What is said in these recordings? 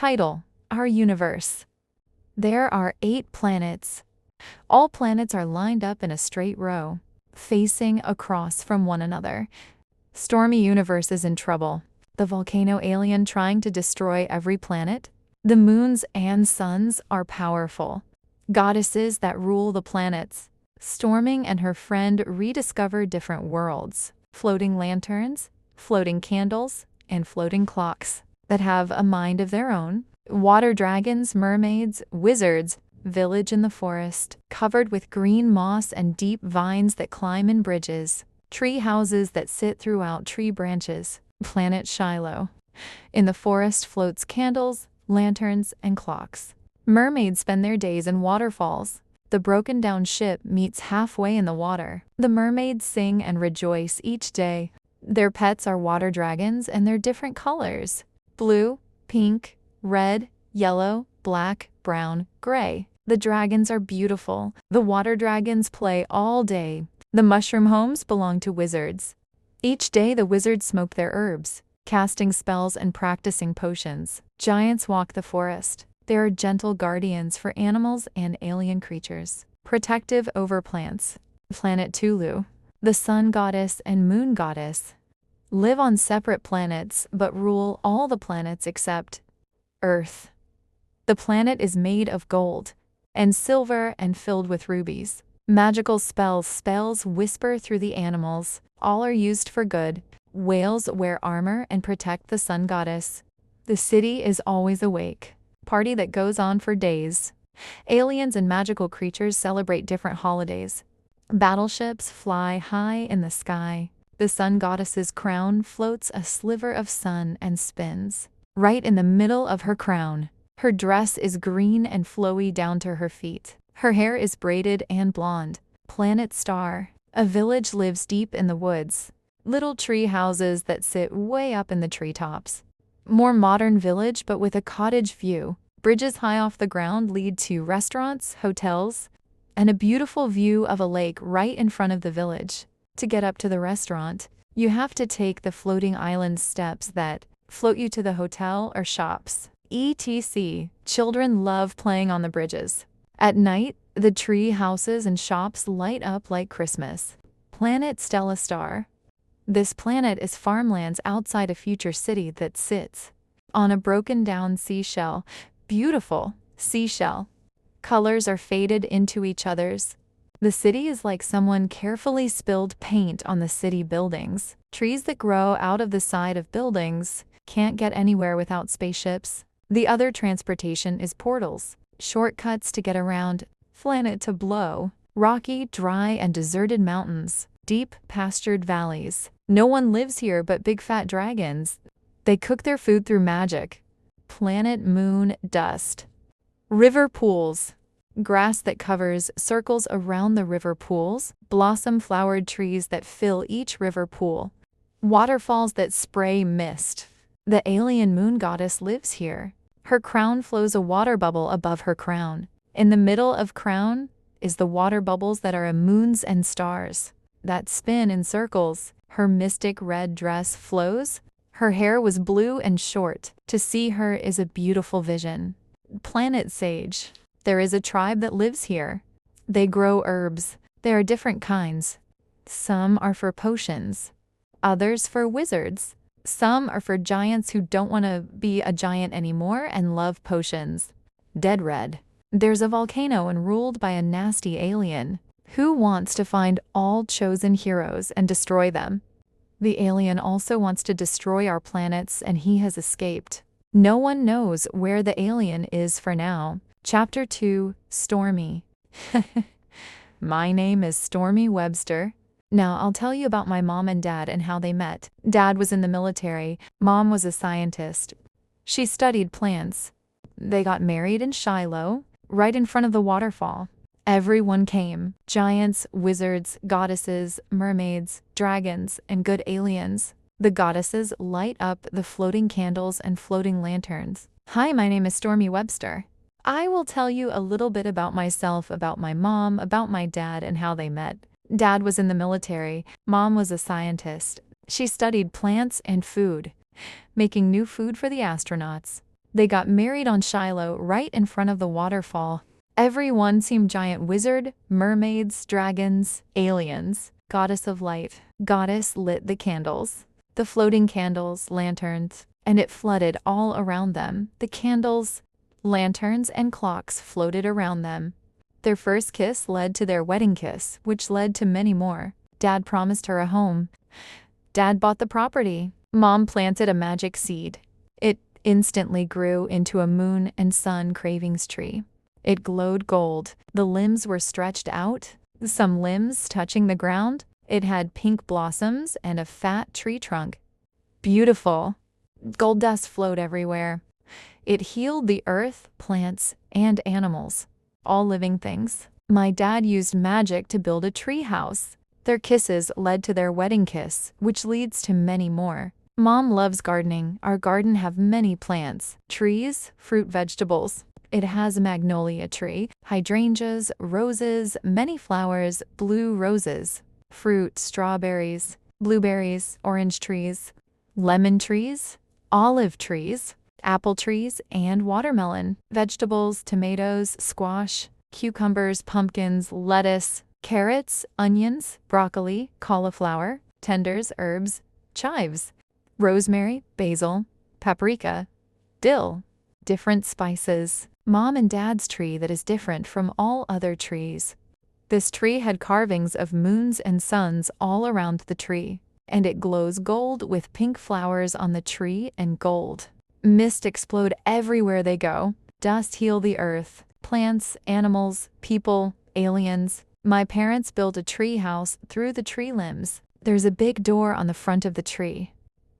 Title: Our Universe. There are 8 planets. All planets are lined up in a straight row, facing across from one another. Stormy universe is in trouble. The volcano alien trying to destroy every planet. The moons and suns are powerful. Goddesses that rule the planets. Storming and her friend rediscover different worlds. Floating lanterns, floating candles, and floating clocks that have a mind of their own. Water dragons, mermaids, wizards. Village in the forest, covered with green moss and deep vines that climb in bridges. Tree houses that sit throughout tree branches. Planet Shiloh. In the forest floats candles, lanterns, and clocks. Mermaids spend their days in waterfalls. The broken down ship meets halfway in the water. The mermaids sing and rejoice each day. Their pets are water dragons, and they're different colors: blue, pink, red, yellow, black, brown, gray. The dragons are beautiful. The water dragons play all day. The mushroom homes belong to wizards. Each day the wizards smoke their herbs, casting spells and practicing potions. Giants walk the forest. They are gentle guardians for animals and alien creatures. Protective over plants. Planet Tulu. The sun goddess and moon goddess live on separate planets but rule all the planets except Earth. The planet is made of gold and silver and filled with rubies. Magical spells whisper through the animals. All are used for good. Whales wear armor and protect the sun goddess. The city is always awake. Party that goes on for days. Aliens and magical creatures celebrate different holidays. Battleships fly high in the sky. The sun goddess's crown floats a sliver of sun and spins. Right in the middle of her crown, her dress is green and flowy down to her feet. Her hair is braided and blonde. Planet Star. A village lives deep in the woods. Little tree houses that sit way up in the treetops. More modern village but with a cottage view. Bridges high off the ground lead to restaurants, hotels, and a beautiful view of a lake right in front of the village. To get up to the restaurant, you have to take the floating island steps that float you to the hotel or shops. etc. Children love playing on the bridges. At night, the tree houses and shops light up like Christmas. Planet Stella Star. This planet is farmlands outside a future city that sits on a broken down seashell. Beautiful seashell. Colors are faded into each other's. The city is like someone carefully spilled paint on the city buildings. Trees that grow out of the side of buildings can't get anywhere without spaceships. The other transportation is portals, shortcuts to get around. Planet to blow. Rocky, dry, and deserted mountains. Deep, pastured valleys. No one lives here but big fat dragons. They cook their food through magic. Planet Moon Dust. River pools. Grass that covers circles around the river pools. Blossom-flowered trees that fill each river pool. Waterfalls that spray mist. The alien moon goddess lives here. Her crown flows a water bubble above her crown. In the middle of crown is the water bubbles that are moons and stars that spin in circles. Her mystic red dress flows. Her hair was blue and short. To see her is a beautiful vision. Planet Sage. There is a tribe that lives here. They grow herbs. There are different kinds. Some are for potions, others for wizards. Some are for giants who don't want to be a giant anymore and love potions. Dead Red. There's a volcano and ruled by a nasty alien who wants to find all chosen heroes and destroy them. The alien also wants to destroy our planets, and he has escaped. No one knows where the alien is for now. Chapter 2, Stormi. My name is Stormi Webster. Now I'll tell you about my mom and dad and how they met. Dad was in the military. Mom was a scientist. She studied plants. They got married in Shiloh, right in front of the waterfall. Everyone came. Giants, wizards, goddesses, mermaids, dragons, and good aliens. The goddesses light up the floating candles and floating lanterns. Hi, my name is Stormi Webster. I will tell you a little bit about myself, about my mom, about my dad, and how they met. Dad was in the military. Mom was a scientist. She studied plants and food, making new food for the astronauts. They got married on Shiloh right in front of the waterfall. Everyone seemed giant wizard, mermaids, dragons, aliens. Goddess of light. Goddess lit the candles. The floating candles, lanterns, and it flooded all around them. The candles, lanterns, and clocks floated around them. Their first kiss led to their wedding kiss, which led to many more. Dad promised her a home. Dad bought the property. Mom planted a magic seed. It instantly grew into a moon and sun cravings tree. It glowed gold. The limbs were stretched out, some limbs touching the ground. It had pink blossoms and a fat tree trunk. Beautiful. Gold dust flowed everywhere. It healed the earth, plants, and animals, all living things. My dad used magic to build a tree house. Their kisses led to their wedding kiss, which leads to many more. Mom loves gardening. Our garden have many plants, trees, fruit, vegetables. It has a magnolia tree, hydrangeas, roses, many flowers, blue roses, fruit, strawberries, blueberries, orange trees, lemon trees, olive trees, apple trees, and watermelon, vegetables, tomatoes, squash, cucumbers, pumpkins, lettuce, carrots, onions, broccoli, cauliflower, tenders, herbs, chives, rosemary, basil, paprika, dill, different spices. Mom and Dad's tree that is different from all other trees. This tree had carvings of moons and suns all around the tree, and it glows gold with pink flowers on the tree and gold. Mist explode everywhere they go. Dust heal the earth, plants, animals, people, aliens. My parents built a tree house through the tree limbs. There's a big door on the front of the tree.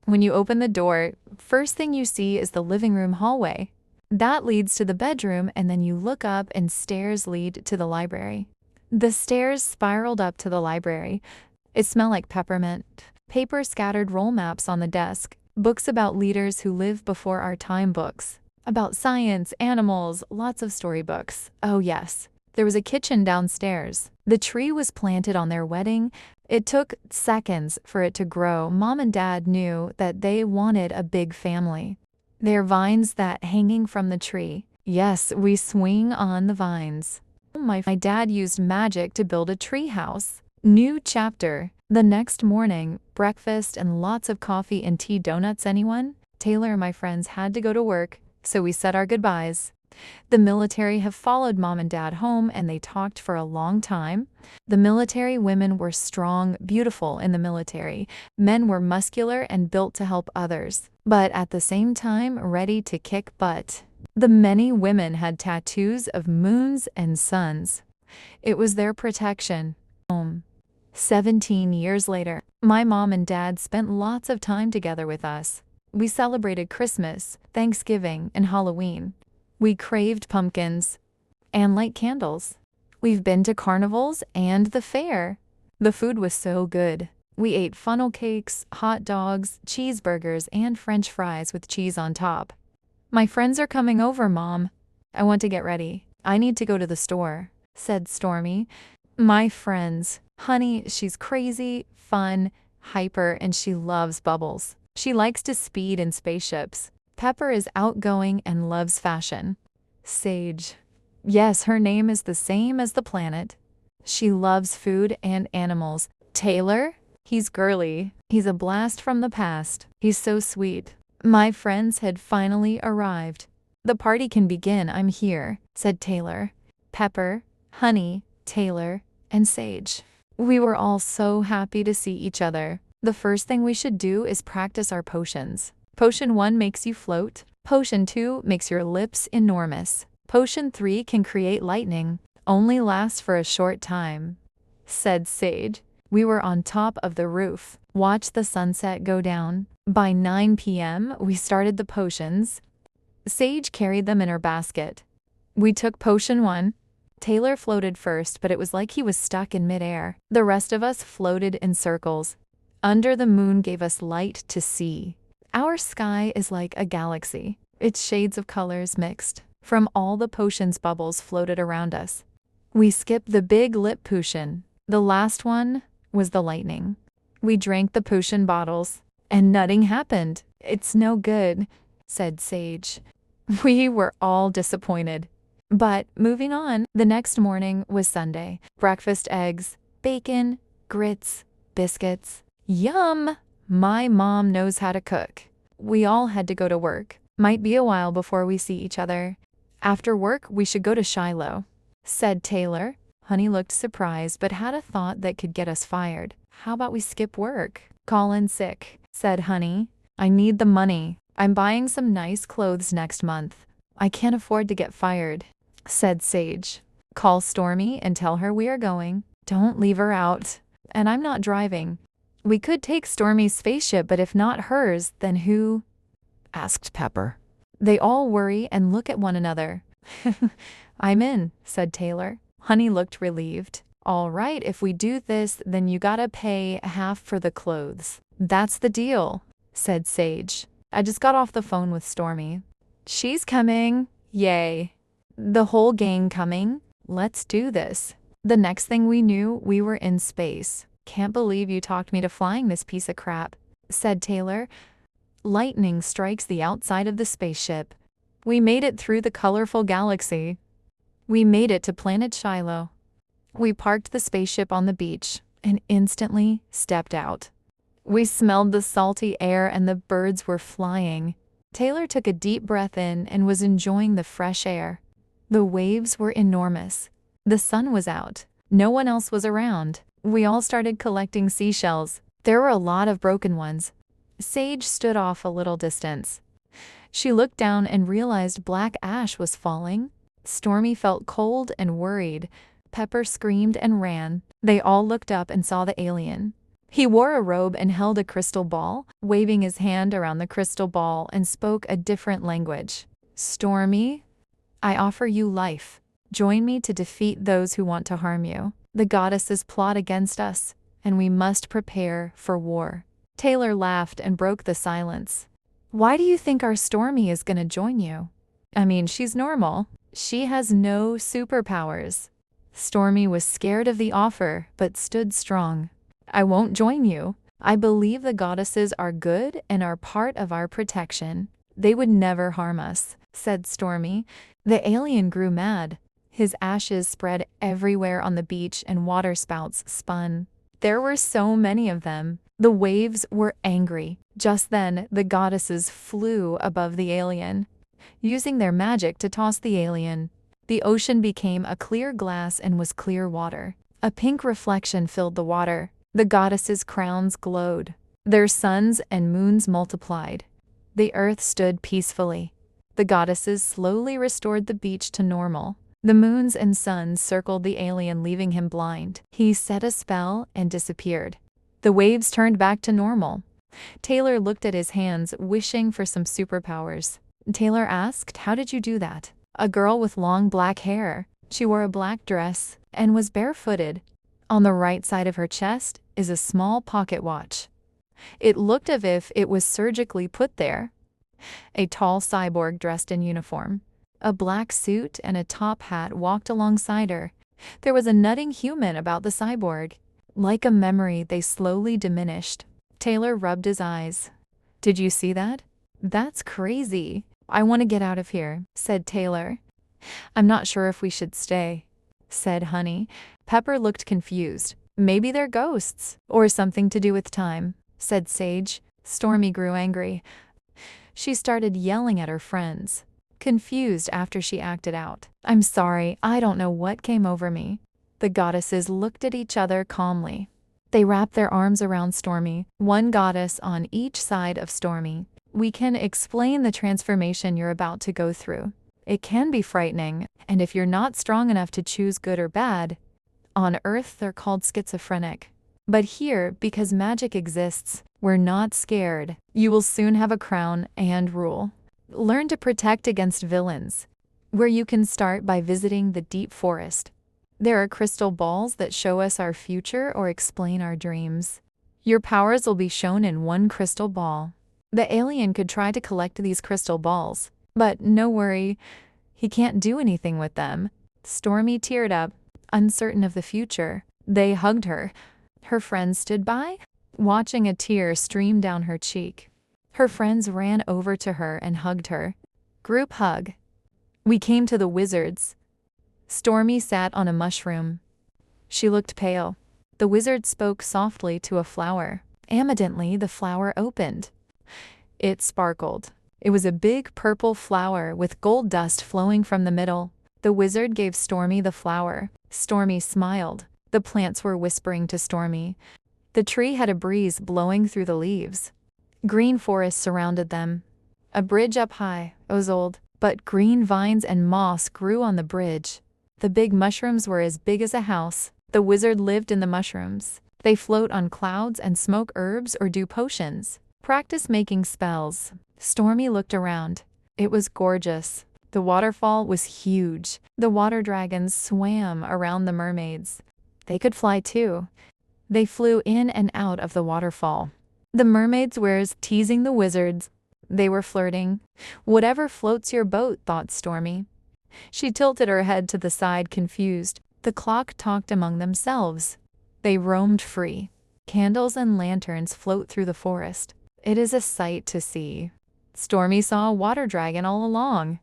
When you open the door, first thing you see is the living room hallway. That leads to the bedroom, and then you look up and stairs lead to the library. The stairs spiraled up to the library. It smelled like peppermint. Paper scattered roll maps on the desk. Books about leaders who live before our time, books about science, animals, lots of storybooks. Oh yes, there was a kitchen downstairs. The tree was planted on their wedding. It took seconds for it to grow. Mom and Dad knew that they wanted a big family. Their vines that hanging from the tree. Yes, we swing on the vines. My dad used magic to build a tree house. New chapter. The next morning, breakfast and lots of coffee and tea. Donuts, anyone? Taylor and my friends had to go to work, so we said our goodbyes. The military have followed Mom and Dad home, and they talked for a long time. The military women were strong, beautiful in the military. Men were muscular and built to help others, but at the same time ready to kick butt. The many women had tattoos of moons and suns. It was their protection. 17 years later, my mom and dad spent lots of time together with us. We celebrated Christmas, Thanksgiving, and Halloween. We craved pumpkins and light candles. We've been to carnivals and the fair. The food was so good. We ate funnel cakes, hot dogs, cheeseburgers, and French fries with cheese on top. My friends are coming over, Mom. I want to get ready. I need to go to the store, said Stormi. My friends. Honey, she's crazy, fun, hyper, and she loves bubbles. She likes to speed in spaceships. Pepper is outgoing and loves fashion. Sage. Yes, her name is the same as the planet. She loves food and animals. Taylor? He's girly. He's a blast from the past. He's so sweet. My friends had finally arrived. The party can begin, I'm here, said Taylor. Pepper, Honey, Taylor, and Sage. We were all so happy to see each other. The first thing we should do is practice our potions. Potion 1 makes you float. Potion 2 makes your lips enormous. Potion 3 can create lightning. Only lasts for a short time, said Sage. We were on top of the roof. Watch the sunset go down. By 9 p.m., we started the potions. Sage carried them in her basket. We took Potion 1. Taylor floated first, but it was like he was stuck in midair. The rest of us floated in circles. Under the moon gave us light to see. Our sky is like a galaxy. Its shades of colors mixed. From all the potions, bubbles floated around us. We skipped the big lip potion. The last one was the lightning. We drank the potion bottles, and nothing happened. It's no good, said Sage. We were all disappointed. But moving on, the next morning was Sunday. Breakfast eggs, bacon, grits, biscuits. Yum! My mom knows how to cook. We all had to go to work. Might be a while before we see each other. After work, we should go to Shiloh, said Taylor. Honey looked surprised but had a thought that could get us fired. How about we skip work? Call in sick, said Honey. I need the money. I'm buying some nice clothes next month. I can't afford to get fired, said Sage. Call Stormi and tell her we are going. Don't leave her out. And I'm not driving. We could take Stormi's spaceship, but if not hers, then who? Asked Pepper. They all worry and look at one another. I'm in, said Taylor. Honey looked relieved. All right, if we do this, then you gotta pay half for the clothes. That's the deal, said Sage. I just got off the phone with Stormi. She's coming. Yay. The whole gang coming? Let's do this. The next thing we knew, we were in space. Can't believe you talked me to flying this piece of crap, said Taylor. Lightning strikes the outside of the spaceship. We made it through the colorful galaxy. We made it to planet Shiloh. We parked the spaceship on the beach and instantly stepped out. We smelled the salty air and the birds were flying. Taylor took a deep breath in and was enjoying the fresh air. The waves were enormous. The sun was out. No one else was around. We all started collecting seashells. There were a lot of broken ones. Sage stood off a little distance. She looked down and realized black ash was falling. Stormi felt cold and worried. Pepper screamed and ran. They all looked up and saw the alien. He wore a robe and held a crystal ball, waving his hand around the crystal ball and spoke a different language. Stormi, I offer you life. Join me to defeat those who want to harm you. The goddesses plot against us, and we must prepare for war. Taylor laughed and broke the silence. Why do you think our Stormi is gonna join you? I mean, she's normal. She has no superpowers. Stormi was scared of the offer, but stood strong. I won't join you. I believe the goddesses are good and are part of our protection. They would never harm us, said Stormi. The alien grew mad. His ashes spread everywhere on the beach and water spouts spun. There were so many of them. The waves were angry. Just then, the goddesses flew above the alien, using their magic to toss the alien. The ocean became a clear glass and was clear water. A pink reflection filled the water. The goddesses' crowns glowed. Their suns and moons multiplied. The earth stood peacefully. The goddesses slowly restored the beach to normal. The moons and suns circled the alien, leaving him blind. He set a spell and disappeared. The waves turned back to normal. Taylor looked at his hands, wishing for some superpowers. Taylor asked, "How did you do that?" A girl with long black hair. She wore a black dress and was barefooted. On the right side of her chest is a small pocket watch. It looked as if it was surgically put there. A tall cyborg dressed in uniform, a black suit and a top hat, walked alongside her. There was a nutting human about the cyborg. Like a memory, they slowly diminished. Taylor rubbed his eyes. "Did you see that? That's crazy. I want to get out of here," said Taylor. "I'm not sure if we should stay," said Honey. Pepper looked confused. "Maybe they're ghosts, or something to do with time," said Sage. Stormi grew angry. She started yelling at her friends, confused after she acted out. "I'm sorry, I don't know what came over me." The goddesses looked at each other calmly. They wrapped their arms around Stormi, one goddess on each side of Stormi. "We can explain the transformation you're about to go through. It can be frightening, and if you're not strong enough to choose good or bad, on Earth they're called schizophrenic. But here, because magic exists, we're not scared. You will soon have a crown and rule. Learn to protect against villains, where you can start by visiting the deep forest. There are crystal balls that show us our future or explain our dreams. Your powers will be shown in one crystal ball. The alien could try to collect these crystal balls, but no worry, he can't do anything with them." Stormi teared up, uncertain of the future. They hugged her. Her friends stood by, watching a tear stream down her cheek. Her friends ran over to her and hugged her. Group hug. We came to the wizards. Stormi sat on a mushroom. She looked pale. The wizard spoke softly to a flower. Evidently, the flower opened. It sparkled. It was a big purple flower with gold dust flowing from the middle. The wizard gave Stormi the flower. Stormi smiled. The plants were whispering to Stormi. The tree had a breeze blowing through the leaves. Green forest surrounded them. A bridge up high, it was old, but green vines and moss grew on the bridge. The big mushrooms were as big as a house. The wizard lived in the mushrooms. They float on clouds and smoke herbs or do potions. Practice making spells. Stormi looked around. It was gorgeous. The waterfall was huge. The water dragons swam around the mermaids. They could fly too. They flew in and out of the waterfall. The mermaids were teasing the wizards. They were flirting. Whatever floats your boat, thought Stormi. She tilted her head to the side, confused. The clock talked among themselves. They roamed free. Candles and lanterns float through the forest. It is a sight to see. Stormi saw a water dragon all along.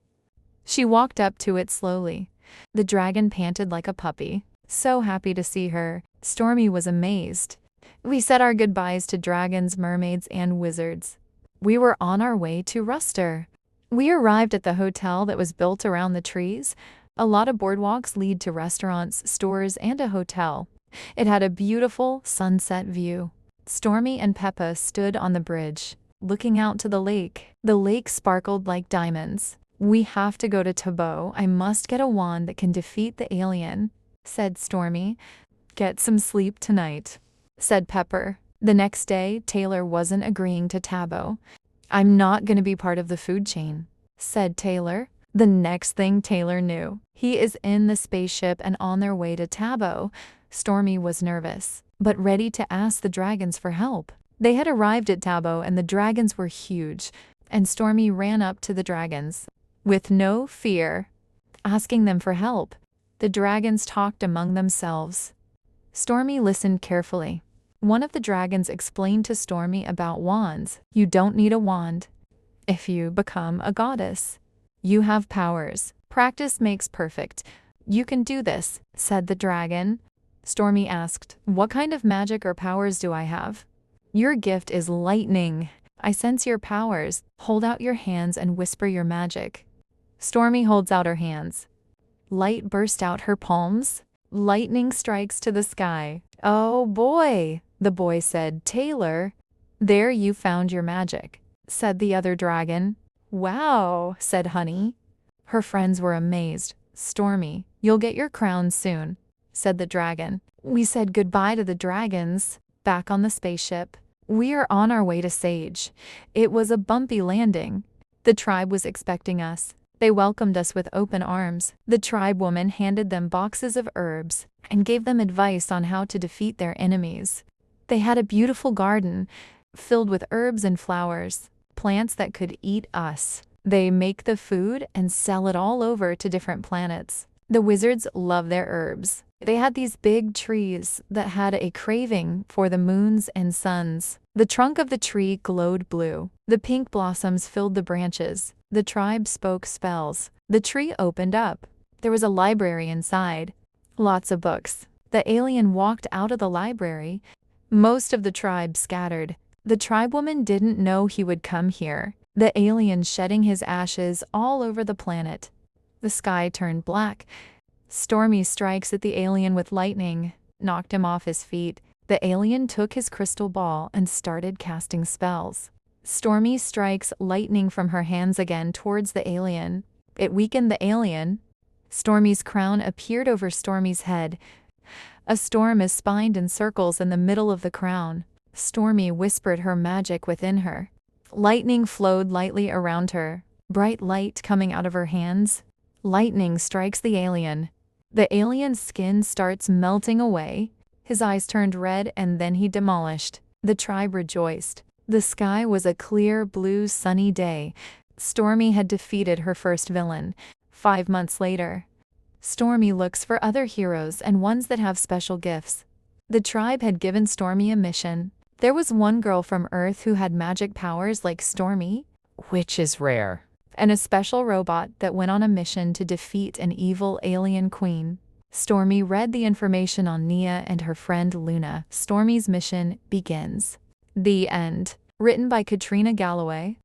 She walked up to it slowly. The dragon panted like a puppy. So happy to see her. Stormi was amazed. We said our goodbyes to dragons, mermaids, and wizards. We were on our way to Ruster. We arrived at the hotel that was built around the trees. A lot of boardwalks lead to restaurants, stores, and a hotel. It had a beautiful sunset view. Stormi and Peppa stood on the bridge, looking out to the lake. The lake sparkled like diamonds. We have to go to Tabo. I must get a wand that can defeat the alien, said Stormi. Get some sleep tonight, said Pepper. The next day, Taylor wasn't agreeing to Tabo. I'm not going to be part of the food chain, said Taylor. The next thing Taylor knew, he is in the spaceship and on their way to Tabo. Stormi was nervous, but ready to ask the dragons for help. They had arrived at Tabo and the dragons were huge, and Stormi ran up to the dragons with no fear, asking them for help. The dragons talked among themselves. Stormi listened carefully. One of the dragons explained to Stormi about wands. You don't need a wand if you become a goddess. You have powers. Practice makes perfect. You can do this, said the dragon. Stormi asked, what kind of magic or powers do I have? Your gift is lightning. I sense your powers. Hold out your hands and whisper your magic. Stormi holds out her hands. Light burst out her palms. Lightning strikes to the sky. Oh boy, the boy said. Taylor, there you found your magic, said the other dragon. Wow, said Honey. Her friends were amazed. Stormi, you'll get your crown soon, said the dragon. We said goodbye to the dragons. Back on the spaceship. We are on our way to Sage. It was a bumpy landing. The tribe was expecting us. They welcomed us with open arms. The tribe woman handed them boxes of herbs and gave them advice on how to defeat their enemies. They had a beautiful garden filled with herbs and flowers, plants that could eat us. They make the food and sell it all over to different planets. The wizards love their herbs. They had these big trees that had a craving for the moons and suns. The trunk of the tree glowed blue. The pink blossoms filled the branches. The tribe spoke spells. The tree opened up. There was a library inside. Lots of books. The alien walked out of the library. Most of the tribe scattered. The tribewoman didn't know he would come here. The alien shedding his ashes all over the planet. The sky turned black. Stormi strikes at the alien with lightning, knocked him off his feet. The alien took his crystal ball and started casting spells. Stormi strikes lightning from her hands again towards the alien. It weakened the alien. Stormi's crown appeared over Stormi's head. A storm is spined in circles in the middle of the crown. Stormi whispered her magic within her. Lightning flowed lightly around her, bright light coming out of her hands. Lightning strikes the alien. The alien's skin starts melting away. His eyes turned red and then he demolished. The tribe rejoiced. The sky was a clear, blue, sunny day. Stormi had defeated her first villain. 5 months later, Stormi looks for other heroes and ones that have special gifts. The tribe had given Stormi a mission. There was one girl from Earth who had magic powers like Stormi, which is rare. and a special robot that went on a mission to defeat an evil alien queen. Stormi read the information on Nia and her friend Luna. Stormi's mission begins. The end. Written by Katrina Galloway.